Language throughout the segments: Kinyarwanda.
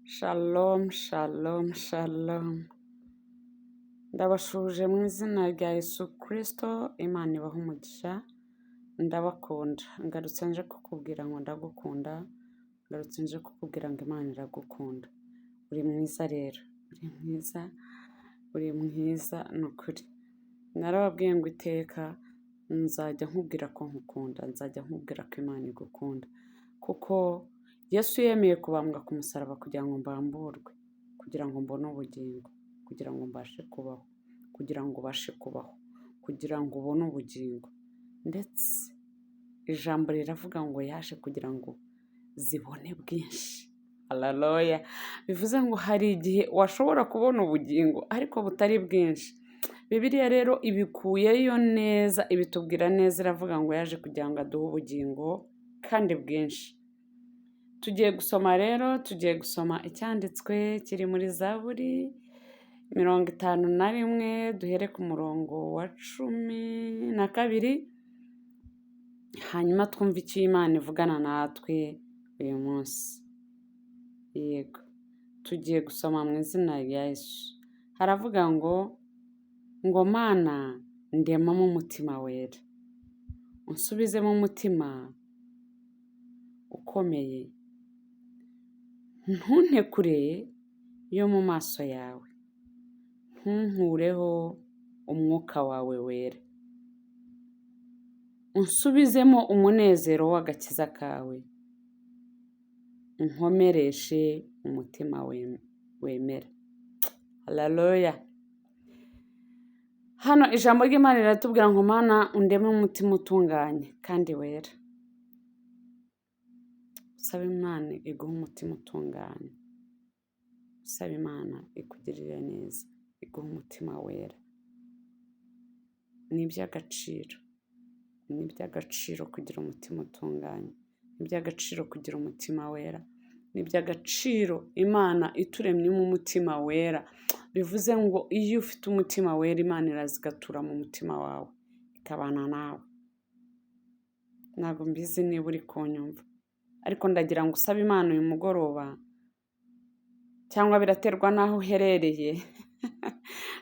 Shalom, shalom, shalom. Ndabashuje mu izina rya Yesu Kristo, Imana ibaha umugisha, ndabakunda. Ngarutse nje kukubwira ngo ndagukunda, ngarutse nje kukubwira ngo Imana iragukunda. Uri mwiza rero, uri mwiza ni ukuri. Narababwiye ngo iteka nzajya nkubwira ko nkukunda, nzajya nkubwira ko Imana igukunda. Kuko Yesu yemeye kubambwa ku musaraba kugira ngo mbamburwe, kugira ngo mbone ubugingo, kugira ngo mbashe kubaho, kugira ngo ubashe kubaho, kugira ngo ubone ubugingo. Ndetse ijambo riravuga ngo yaje kugira ngo zibone bwinshi. Haleluya. Bivuze ngo hari igihe washobora kubona ubugingo ariko butari bwinshi. Bibiliya rero ibikuyeyo neza, ibitubwira neza, iravuga ngo yaje kugira ngo aduhe ubugingo kandi bwinshi. Tugiye gusoma rero, tugiye gusoma icyanditswe kiri muri Zaburi 51, duhere ku murongo wa 12, hanyuma twumve icyo Imana ivugana natwe uyu munsi. Yego, tugiye gusoma mu izina rya Yesu. Haravuga ngo Mana ndemamo umutima wera, unsubizemo umutima ukomeye, ntunte kure yo mu maso yawe, ntunkureho umwuka wawe wera, unsubizemo umunezero w'agakiza kawe, unkomereshe umutima wemera. Haleluya. Hano ijambo ry'Imana riratubwira ngo Mana undeme umutima utunganye kandi wera. Usaba Imana iguha umutima utunganye, usaba Imana ikugirire neza, iguha umutima wera. Ni iby'agaciro, ni iby'agaciro kugira umutima utunganye, ni iby'agaciro kugira umutima wera, ni iby'agaciro Imana ituremyemo umutima wera. Bivuze ngo iyo ufite umutima wera, Imana iraza igatura mu mutima wawe, ikabana nawe. Ntabwo mbizi niba uri kunyumva, ariko ndagira ngo usabe Imana uyu mugoroba, cyangwa biraterwa n'aho uherereye.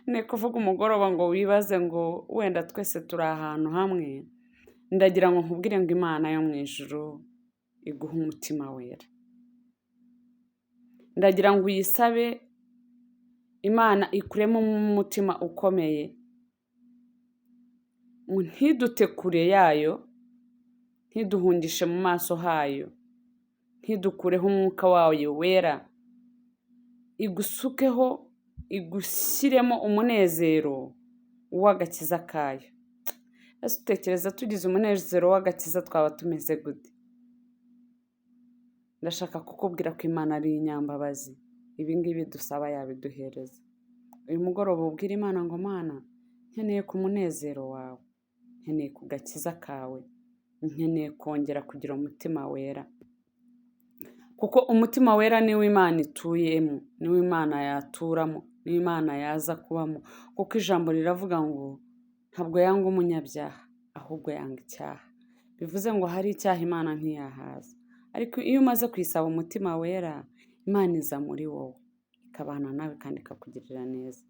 Ni kuvuga umugoroba ngo wibaze ngo wenda twese turi ahantu hamwe. Ndagira ngo nkubwire ngo Imana yo mu ijuru iguhe umutima wera. Ndagira ngo uyisabe Imana ikuremo umutima ukomeye, ntidute kure yayo, ntiduhungishe mu maso hayo, ntidukureho umwuka wayo wera, igusukeho, igushyiremo umunezero w'agakiza kayo. Ese utekereza tugize umunezero w'agakiza twaba tumeze gute? Ndashaka kukubwira ko Imana ari inyambabazi, ibi ngibi dusaba yabiduhereza. Uyu mugoroba ubwira Imana ngo Mana nkeneye ku munezero wawe, nkeneye ku gakiza kawe, nkeneye kongera kugira umutima wera. Kuko umutima wera niwo Imana ituyemo, niwo Imana yaturamo, niwo Imana yaza kubamo. Kuko ijambo riravuga ngo ntabwo yanga umunyabyaha, ahubwo yanga icyaha. Bivuze ngo hari icyaha Imana ntiyahaza. Ariko iyo umaze kwisaba umutima wera, Imana iza muri wowe, ikabana nawe kandi ikakugirira neza.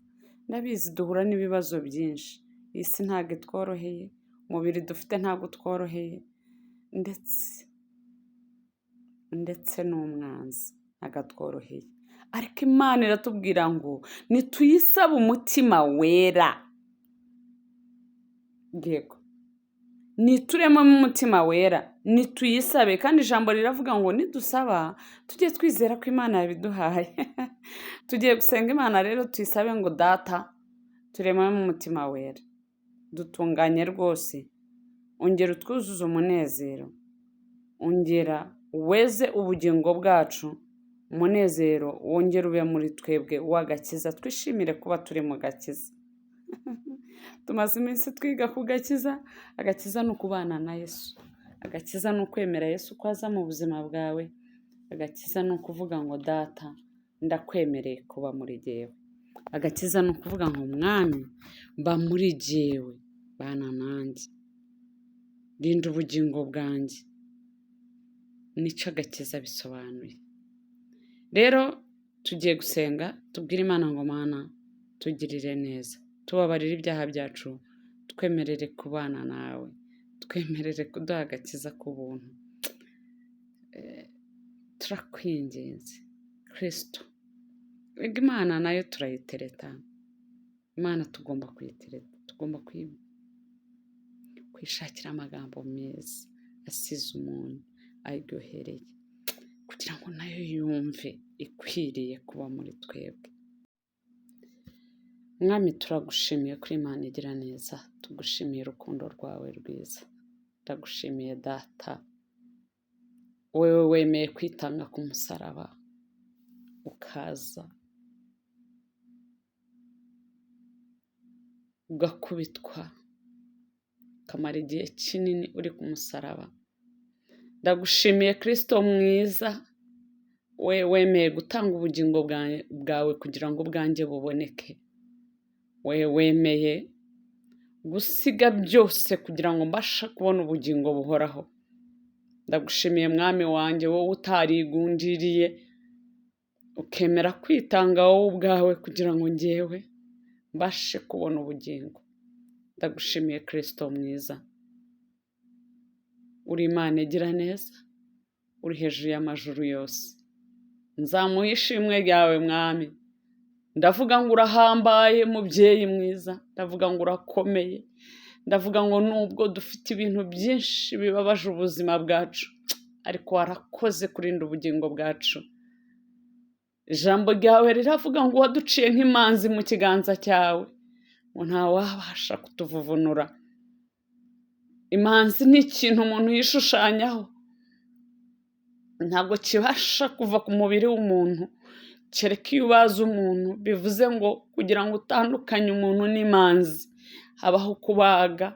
Ndabizi duhura n'ibibazo byinshi, iyi si ntabwo itworoheye, umubiri dufite ntabwo utworoheye, ndetse n'umwanzi ntabwo atworoheye. Ariko Imana iratubwira ngo nituyisabe umutima wera. Yego, nituremo umutima wera, nituyisabe. Kandi ijambo riravuga ngo nidusaba tujye twizera ko Imana yabiduhaye. Tugiye gusenga Imana rero tuyisabe ngo Data turememo umutima wera, dutunganye rwose, ongera utwuzuze umunezero, ongera weze ubugingo bwacu, umunezero wongere ube muri twebwe w'agakiza, twishimire kuba turi mu gakiza. Tumaze iminsi twiga ku gakiza. Agakiza ni ukubana na Yesu, agakiza ni ukwemera Yesu ko aza mu buzima bwawe, agakiza ni ukuvuga ngo Data ndakwemereye kuba muri jyewe, agakiza ni ukuvuga ngo Mwami mba muri jyewe, bana nanjye, rinda ubugingo bwanjye. Nicyo agakiza bisobanuye. Rero tugiye gusenga tubwire Imana ngo Mana tugirire neza, tubabarire ibyaha byacu, twemerere kubana nawe, twemerere kuduha agakiza k'ubuntu. Turakwinginze Kristo. Ega Imana nayo turayitereta, Imana tugomba kuyitereta, tugomba kwishakira amagambo meza asize umunyu aryohereye kugira ngo nayo yumve ikwiriye kuba muri twebwe. Mwami turagushimiye kuri Imana igira neza, tugushimiye urukundo rwawe rwiza, ndagushimiye Data, wewe wemeye kwitanga ku musaraba ukaza ugakubitwa ukamara igihe kinini uri ku musaraba. Ndagushimiye Kristo mwiza, we wemeye gutanga ubugingo bwawe kugira ngo ubwanjye buboneke, we wemeye gusiga byose kugira ngo mbashe kubona ubugingo buhoraho. Ndagushimiye Mwami wanjye, wowe utarigundiriye ukemera kwitanga wowe ubwawe kugira ngo njyewe mbashe kubona ubugingo. Ndagushimiye Kristo mwiza, uri Imana igira neza, uri hejuru y'amajuru yose. Nzamuha ishimwe ryawe Mwami, ndavuga ngo urahambaye mubyeyi mwiza, ndavuga ngo urakomeye, ndavuga ngo nubwo dufite ibintu byinshi bibabaje ubuzima bwacu, ariko warakoze kurinda ubugingo bwacu. Ijambo ryawe riravuga ngo waduciye nk'imanzi mu kiganza cyawe, ngo ntawabasha kutuvuvunura. Imanzi ni ikintu umuntu yishushanyaho, ntabwo kibasha kuva ku mubiri w'umuntu kereka iyo ubaza umuntu. Bivuze ngo kugira ngo utandukanye umuntu n'imanzi habaho kubaga.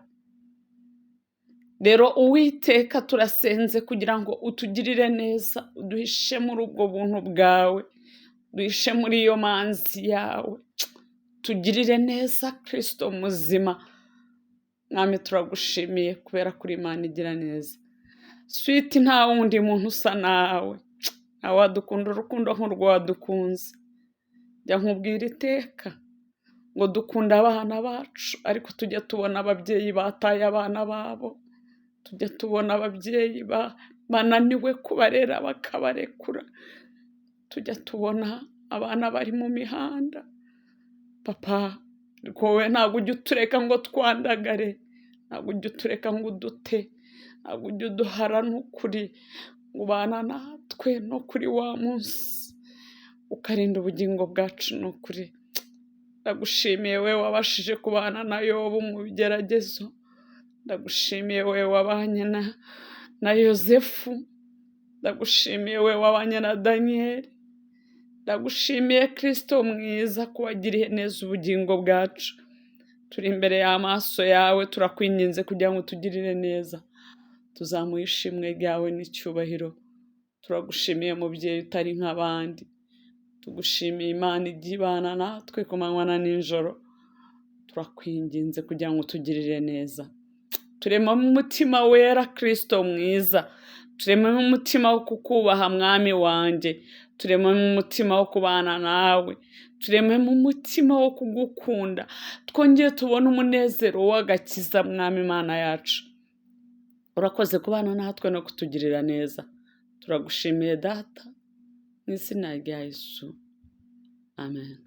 Rero Uwiteka turasenze kugira ngo utugirire neza, uduhishe muri ubwo buntu bwawe, duhishe muri iyo manzi yawe, tugirire neza Kristo muzima. Mwami turagushimiye kubera kuri Imana igira neza. Switi nta wundi muntu usa nawe, awadukunda urukundo nk'urwo wadukunze. Jya nkubwira iteka ngo dukunda abana bacu, ariko tujya tubona ababyeyi bataye abana babo, tujya tubona ababyeyi bananiwe kubarera bakabarekura, tujya tubona abana bari mu mihanda. Papa wowe ntabwo ujya utureka ngo twandagare, ntabwo ujya utureka ngo udute, ntabwo ujya uduhara n'ukuri, ubana natwe no kuri wa munsi ukarinda ubugingo bwacu n'ukuri. Ndagushimiye we wabashije kubana na Yobu mu bigeragezo, ndagushimiye we wabanye na Yozefu, ndagushimiye we wabanye na Daniyeli, ndagushimiye Kristo mwiza ko wagiriye neza ubugingo bwacu. Turi imbere y'amaso yawe, turakwinginze kugira ngo tugirire neza, tuzamuhe ishimwe ryawe n'icyubahiro. Turagushimiye mubyeyi utari nk'abandi, tugushimiye Imana ijya ibana natwe ku manywa na nijoro. Turakwinginze kugira ngo tugirire neza, turemamo umutima wera Kristo mwiza, turemamo umutima wo kukubaha Mwami wanjye, turemamo umutima wo kubana nawe, turemamo umutima wo kugukunda, twongeye tubone umunezero w'agakiza Mwami Imana yacu. Urakoze kubana natwe no kutugirira neza. Turagushimiye Data, mu izina rya Yesu, amen.